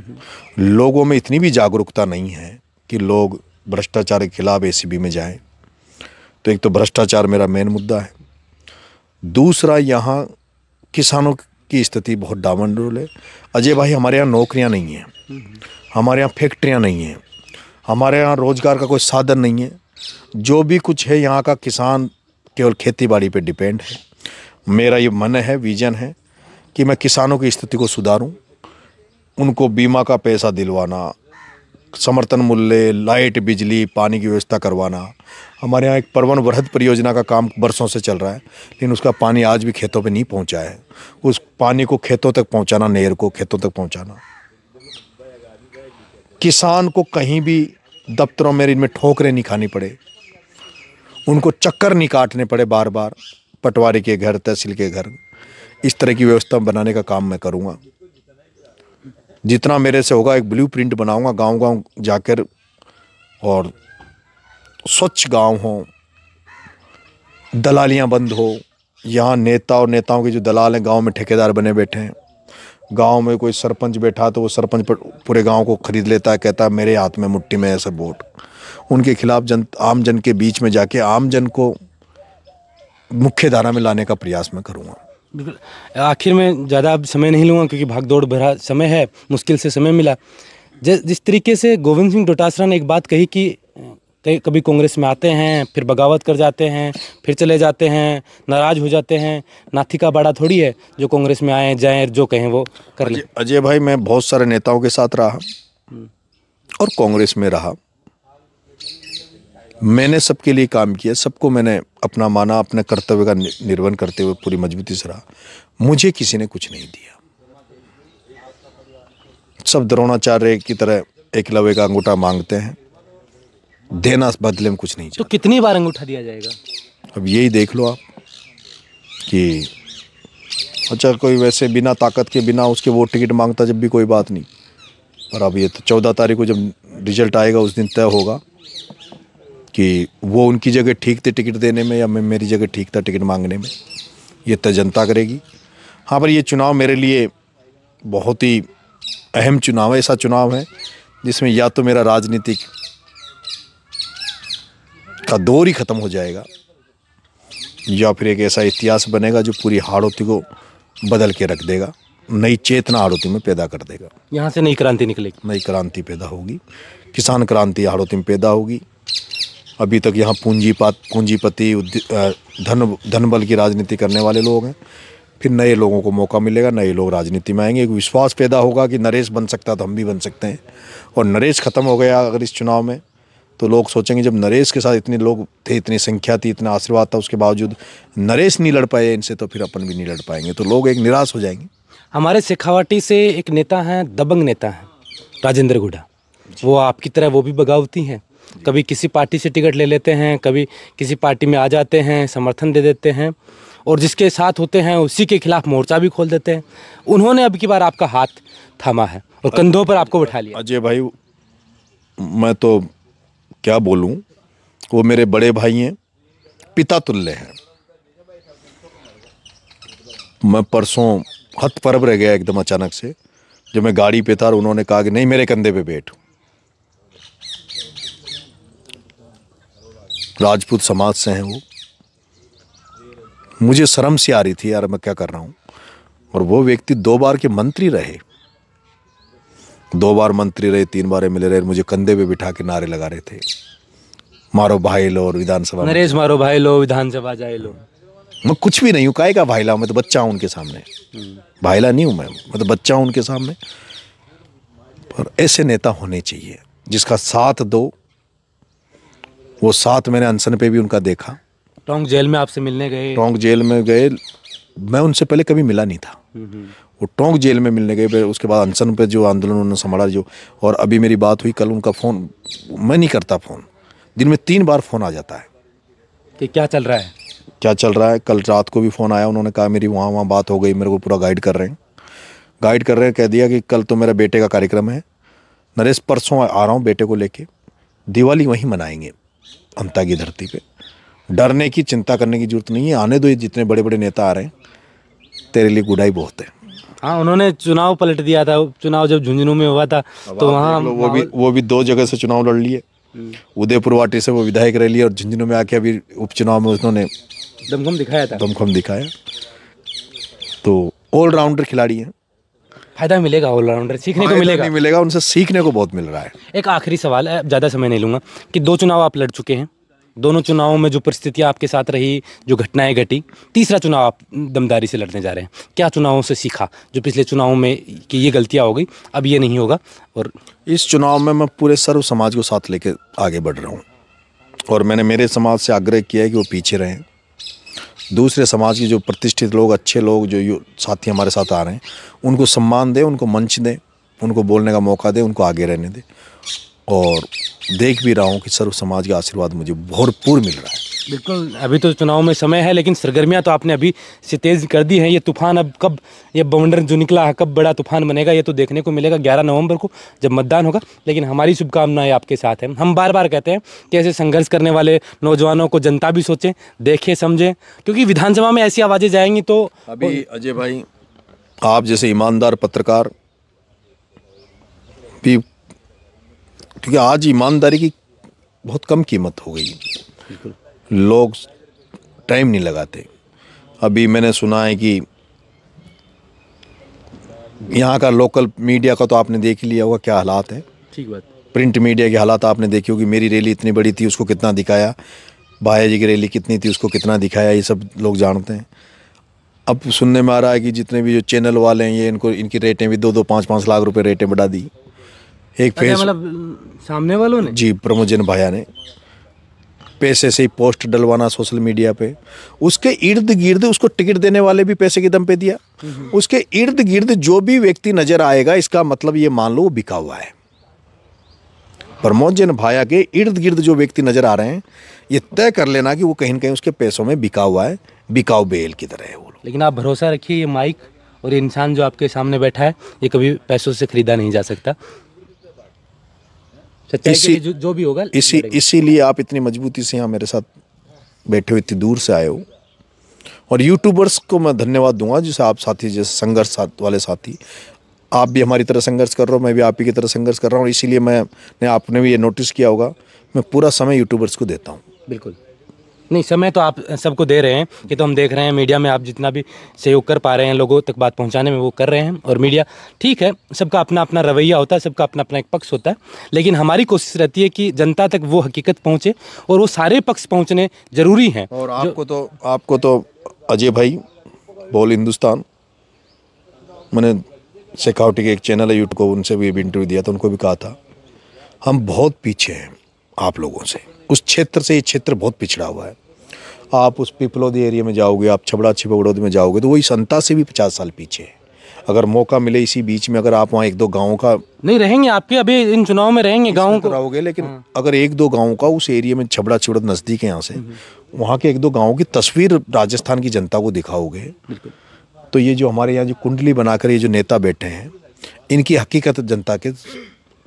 S1: लोगों में इतनी भी जागरूकता नहीं है कि लोग भ्रष्टाचार के खिलाफ एसीबी में जाएं। तो एक तो भ्रष्टाचार मेरा मेन मुद्दा है। दूसरा, यहाँ किसानों की स्थिति बहुत डामाडोल है। अजय भाई, हमारे यहाँ नौकरियाँ नहीं हैं, हमारे यहाँ फैक्ट्रियाँ नहीं हैं, हमारे यहाँ रोज़गार का कोई साधन नहीं है। जो भी कुछ है यहाँ का किसान केवल खेती बाड़ी पे डिपेंड है। मेरा ये मन है, विजन है कि मैं किसानों की स्थिति को सुधारूं, उनको बीमा का पैसा दिलवाना, समर्थन मूल्य, लाइट, बिजली, पानी की व्यवस्था करवाना। हमारे यहाँ एक परवन वृहद परियोजना का काम बरसों से चल रहा है, लेकिन उसका पानी आज भी खेतों पे नहीं पहुँचा है। उस पानी को खेतों तक पहुँचाना, नहर को खेतों तक पहुँचाना, किसान को कहीं भी दफ्तरों में इनमें ठोकरें नहीं खानी पड़े, उनको चक्कर नहीं काटने पड़े बार बार, पटवारी के घर, तहसील के घर, इस तरह की व्यवस्था बनाने का काम मैं करूँगा। जितना मेरे से होगा एक ब्लूप्रिंट बनाऊंगा, गांव-गांव जाकर, और स्वच्छ गांव हो, दलालियां बंद हो। यहाँ नेता और नेताओं के जो दलाल हैं गांव में ठेकेदार बने बैठे हैं। गांव में कोई सरपंच बैठा तो वो सरपंच पूरे गांव को खरीद लेता है, कहता है मेरे हाथ में मुट्ठी में ऐसे वोट। उनके खिलाफ आम जन के बीच में जाके आम जन को मुख्य धारा में लाने का प्रयास मैं करूँगा।
S2: बिल्कुल। आखिर में ज़्यादा समय नहीं लूँगा क्योंकि भागदौड़ भरा समय है, मुश्किल से समय मिला। जिस तरीके से गोविंद सिंह डोटासरा ने एक बात कही कि कभी कांग्रेस में आते हैं, फिर बगावत कर जाते हैं, फिर चले जाते हैं, नाराज़ हो जाते हैं। नाथी का बाड़ा थोड़ी है जो कांग्रेस में आए जाएं, जो कहें वो कर लें।
S1: अजय भाई, मैं बहुत सारे नेताओं के साथ रहा और कांग्रेस में रहा। मैंने सबके लिए काम किया, सबको मैंने अपना माना, अपने कर्तव्य का निर्वहन करते हुए पूरी मजबूती से रहा। मुझे किसी ने कुछ नहीं दिया। सब द्रोणाचार्य की तरह एकलव्य का अंगूठा मांगते हैं, देना बदले में कुछ नहीं
S2: तो कितनी बार अंगूठा दिया जाएगा?
S1: अब यही देख लो आप कि अच्छा, कोई वैसे बिना ताकत के, बिना उसके वो टिकट मांगता जब भी कोई बात नहीं। और अब ये तो 14 तारीख को जब रिजल्ट आएगा उस दिन तय होगा कि वो उनकी जगह ठीक थे टिकट देने में या मैं मेरी जगह ठीक था टिकट मांगने में। ये तय जनता करेगी। हाँ, पर ये चुनाव मेरे लिए बहुत ही अहम चुनाव है। ऐसा चुनाव है जिसमें या तो मेरा राजनीतिक का दौर ही ख़त्म हो जाएगा या फिर एक ऐसा इतिहास बनेगा जो पूरी हाड़ौती को बदल के रख देगा, नई चेतना हाड़ौती में पैदा कर देगा।
S2: यहाँ से नई क्रांति निकलेगी,
S1: नई क्रांति पैदा होगी, किसान क्रांति हाड़ौती में पैदा होगी। अभी तक यहाँ पूंजीपति धन बल की राजनीति करने वाले लोग हैं। फिर नए लोगों को मौका मिलेगा, नए लोग राजनीति में आएंगे। एक विश्वास पैदा होगा कि नरेश बन सकता तो हम भी बन सकते हैं। और नरेश ख़त्म हो गया अगर इस चुनाव में, तो लोग सोचेंगे जब नरेश के साथ इतने लोग थे, इतनी संख्या थी, इतना आशीर्वाद था, उसके बावजूद नरेश नहीं लड़ पाए इनसे, तो फिर अपन भी नहीं लड़ पाएंगे। तो लोग एक निराश हो जाएंगे।
S2: हमारे शेखावाटी से एक नेता हैं, दबंग नेता हैं, राजेंद्र गुड्डा। वो आपकी तरह वो भी बगावती हैं। कभी किसी पार्टी से टिकट ले लेते हैं, कभी किसी पार्टी में आ जाते हैं, समर्थन दे देते हैं, और जिसके साथ होते हैं उसी के खिलाफ मोर्चा भी खोल देते हैं। उन्होंने अब की बार आपका हाथ थामा है और कंधों पर आपको बिठा लिया।
S1: अजय भाई, मैं तो क्या बोलूं, वो मेरे बड़े भाई हैं, पिता तुल्य हैं। मैं परसों हतप्रभ रह गया एकदम अचानक से, जब मैं गाड़ी पे था और उन्होंने कहा कि नहीं मेरे कंधे पे बैठ। राजपूत समाज से हैं वो। मुझे शर्म सी आ रही थी, यार मैं क्या कर रहा हूँ। और वो व्यक्ति 2 बार के मंत्री रहे, 2 बार मंत्री रहे, 3 बार एमएलए रहे, मुझे कंधे पे बिठा के नारे लगा रहे थे, मारो भाई लो और विधानसभा
S2: नरेश मारो भाई लो, विधानसभा जाए लो।
S1: मैं कुछ भी नहीं हूँ, काहे का भाईला हूँ, मैं तो बच्चा हूँ उनके सामने। भाईला नहीं हूँ मैं तो बच्चा हूँ उनके सामने। पर ऐसे नेता होने चाहिए जिसका साथ दो। वो साथ मैंने अनशन पे भी उनका देखा।
S2: टोंक जेल में आपसे मिलने गए?
S1: टोंक जेल में गए, मैं उनसे पहले कभी मिला नहीं था। वो टोंक जेल में मिलने गए, उसके बाद अनशन पे जो आंदोलन उन्होंने संभाला जो, और अभी मेरी बात हुई कल, उनका फ़ोन मैं नहीं करता, फ़ोन दिन में 3 बार फ़ोन आ जाता है
S2: कि क्या चल रहा है,
S1: क्या चल रहा है। कल रात को भी फ़ोन आया, उन्होंने कहा मेरी वहाँ बात हो गई, मेरे को पूरा गाइड कर रहे हैं। कह दिया कि कल तो मेरा बेटे का कार्यक्रम है नरेश, परसों आ रहा हूँ बेटे को लेके, दिवाली वहीं मनाएंगे अंता की धरती पे। डरने की, चिंता करने की जरूरत नहीं है, आने दो, ये जितने बड़े बड़े नेता आ रहे हैं, तेरे लिए गुडाई बहुत है।
S2: हाँ, उन्होंने चुनाव पलट दिया था। चुनाव जब झुंझुनू में हुआ था तो वहाँ
S1: वो भी 2 जगह से चुनाव लड़ लिए। उदयपुर वाटी से वो विधायक रह लिए और झुंझुनू में आके अभी उपचुनाव में उन्होंने दमखम दिखाया। तो ऑलराउंडर खिलाड़ी हैं।
S2: फायदा मिलेगा, ऑलराउंडर सीखने को
S1: नहीं मिलेगा, उनसे सीखने को बहुत मिल रहा है।
S2: एक आखिरी सवाल है, ज़्यादा समय नहीं लूँगा, कि 2 चुनाव आप लड़ चुके हैं, दोनों चुनावों में जो परिस्थितियां आपके साथ रही, जो घटनाएं घटी, तीसरा चुनाव आप दमदारी से लड़ने जा रहे हैं, क्या चुनावों से सीखा जो पिछले चुनावों में कि ये गलतियां हो गई, अब ये नहीं होगा? और
S1: इस चुनाव में मैं पूरे सर्व समाज को साथ लेके आगे बढ़ रहा हूँ और मैंने मेरे समाज से आग्रह किया है कि वो पीछे रहें। दूसरे समाज के जो प्रतिष्ठित लोग, अच्छे लोग, जो साथी हमारे साथ आ रहे हैं, उनको सम्मान दें, उनको मंच दें, उनको बोलने का मौका दें, उनको आगे रहने दें। और देख भी रहा हूँ कि सर्व समाज का आशीर्वाद मुझे भरपूर मिल रहा है।
S2: बिल्कुल, अभी तो चुनाव में समय है, लेकिन सरगर्मियां तो आपने अभी से तेज़ कर दी हैं। ये तूफान अब कब, ये बवंडर जो निकला है, कब बड़ा तूफान बनेगा, ये तो देखने को मिलेगा 11 नवंबर को जब मतदान होगा। लेकिन हमारी शुभकामनाएं आपके साथ हैं। हम बार बार कहते हैं कि ऐसे संघर्ष करने वाले नौजवानों को जनता भी सोचें, देखें, समझें, क्योंकि विधानसभा में ऐसी आवाज़ें जाएंगी तो
S1: अभी अजय भाई, आप जैसे ईमानदार पत्रकार भी, क्योंकि आज ईमानदारी की बहुत कम कीमत हो गई, लोग टाइम नहीं लगाते। अभी मैंने सुना है कि यहाँ का लोकल मीडिया का तो आपने देख ही लिया होगा क्या हालात है।
S2: ठीक बात।
S1: प्रिंट मीडिया के हालात आपने देखे हो कि मेरी रैली इतनी बड़ी थी, उसको कितना दिखाया, भाया जी की रैली कितनी थी, उसको कितना दिखाया, ये सब लोग जानते हैं। अब सुनने में आ रहा है कि जितने भी जो चैनल वाले हैं, ये इनकी रेटें भी 2-2, 5-5 लाख रुपए रेटें बढ़ा दी। एक फेस,
S2: मतलब सामने वालों ने,
S1: जी, प्रमोजन भाया ने पैसे से ही पोस्ट डलवाना सोशल मीडिया पे, उसके इर्द गिर्द उसको टिकट देने वाले भी पैसे के दम पे दिया। उसके इर्द गिर्द जो भी व्यक्ति नजर आएगा, इसका मतलब ये मान लो वो बिका हुआ है। प्रमोजन भाया के इर्द गिर्द जो व्यक्ति नजर आ रहे हैं, ये तय कर लेना कि वो कहीं न कहीं उसके पैसों में बिका हुआ है, बिकाऊ बेल की तरह है वो लोग।
S2: लेकिन आप भरोसा रखिए, ये माइक और ये इंसान जो आपके सामने बैठा है, ये कभी पैसों से खरीदा नहीं जा सकता। सच्चाई के लिए जो भी होगा,
S1: इसीलिए आप इतनी मजबूती से यहाँ मेरे साथ बैठे हो, इतनी दूर से आए हो। और यूट्यूबर्स को मैं धन्यवाद दूंगा, जैसे आप साथी, जैसे संघर्ष वाले साथी, आप भी हमारी तरह संघर्ष कर रहे हो, मैं भी आप ही की तरह संघर्ष कर रहा हूँ। इसीलिए आपने भी ये नोटिस किया होगा, मैं पूरा समय यूट्यूबर्स को देता हूँ।
S2: बिल्कुल नहीं, समय तो आप सबको दे रहे हैं, ये तो हम देख रहे हैं। मीडिया में आप जितना भी सहयोग कर पा रहे हैं, लोगों तक बात पहुंचाने में, वो कर रहे हैं। और मीडिया, ठीक है, सबका अपना अपना रवैया होता है, सबका अपना अपना एक पक्ष होता है, लेकिन हमारी कोशिश रहती है कि जनता तक वो हकीकत पहुंचे, और वो सारे पक्ष पहुंचने जरूरी हैं।
S1: और आपको तो अजय भाई, बोल हिंदुस्तान, मैंने शेखावटी के एक चैनल है यूट्यूब को, उनसे भी इंटरव्यू दिया था, उनको भी कहा था हम बहुत पीछे हैं आप लोगों से। उस क्षेत्र से ये क्षेत्र बहुत पिछड़ा हुआ है। आप उस पिपलोदी एरिया में जाओगे, आप छबड़ा छिपगड़ोद में जाओगे, तो वही संता से भी 50 साल पीछे है। अगर मौका मिले इसी बीच में, अगर आप वहाँ 1-2 गाँव का,
S2: नहीं रहेंगे आपके, अभी इन चुनाव में रहेंगे गाँव को
S1: रहोगे, लेकिन अगर 1-2 गाँव का उस एरिया में, छबड़ा छिपगड़ोद नज़दीक है यहाँ से, वहाँ के 1-2 गाँव की तस्वीर राजस्थान की जनता को दिखाओगे, तो ये जो हमारे यहाँ जो कुंडली बनाकर ये जो नेता बैठे हैं, इनकी हकीकत जनता के,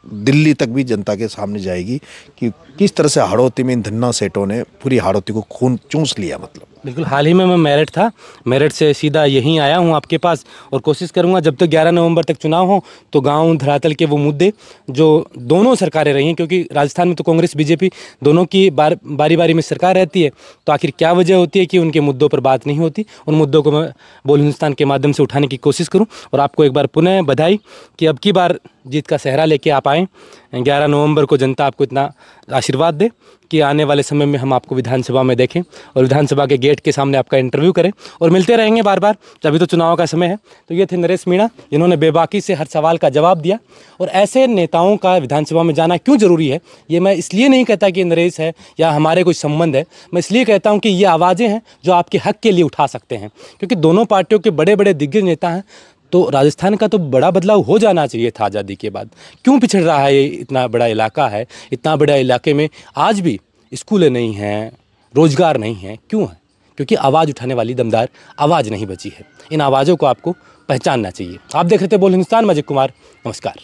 S1: दिल्ली तक भी जनता के सामने जाएगी कि किस तरह से हाड़ौती में इन धन्ना सेठों ने पूरी हाड़ौती को खून चूस लिया। मतलब
S2: बिल्कुल, हाल ही में मैं मेरठ था, मेरठ से सीधा यहीं आया हूं आपके पास, और कोशिश करूंगा जब तक 11 नवंबर तक चुनाव हो तो गांव धरातल के वो मुद्दे जो दोनों सरकारें रही हैं, क्योंकि राजस्थान में तो कांग्रेस बीजेपी दोनों की बारी बारी में सरकार रहती है, तो आखिर क्या वजह होती है कि उनके मुद्दों पर बात नहीं होती। उन मुद्दों को मैं बोल हिंदुस्तान के माध्यम से उठाने की कोशिश करूँ। और आपको एक बार पुनः बधाई कि अब की बार जीत का सेहरा लेके आप आएँ। 11 नवंबर को जनता आपको इतना आशीर्वाद दे कि आने वाले समय में हम आपको विधानसभा में देखें और विधानसभा के गेट के सामने आपका इंटरव्यू करें, और मिलते रहेंगे बार बार, अभी तो चुनाव का समय है। तो ये थे नरेश मीणा, जिन्होंने बेबाकी से हर सवाल का जवाब दिया। और ऐसे नेताओं का विधानसभा में जाना क्यों जरूरी है, ये मैं इसलिए नहीं कहता कि नरेश है या हमारे कोई संबंध है, मैं इसलिए कहता हूँ कि ये आवाज़ें हैं जो आपके हक के लिए उठा सकते हैं, क्योंकि दोनों पार्टियों के बड़े बड़े दिग्गज नेता हैं। तो राजस्थान का तो बड़ा बदलाव हो जाना चाहिए था आज़ादी के बाद। क्यों पिछड़ रहा है ये, इतना बड़ा इलाका है, इतना बड़ा इलाके में आज भी स्कूलें नहीं हैं, रोजगार नहीं है, क्यों है? क्योंकि आवाज़ उठाने वाली दमदार आवाज़ नहीं बची है। इन आवाज़ों को आपको पहचानना चाहिए। आप देख रहे थे बोल हिंदुस्तान, मैं अजय कुमार, नमस्कार।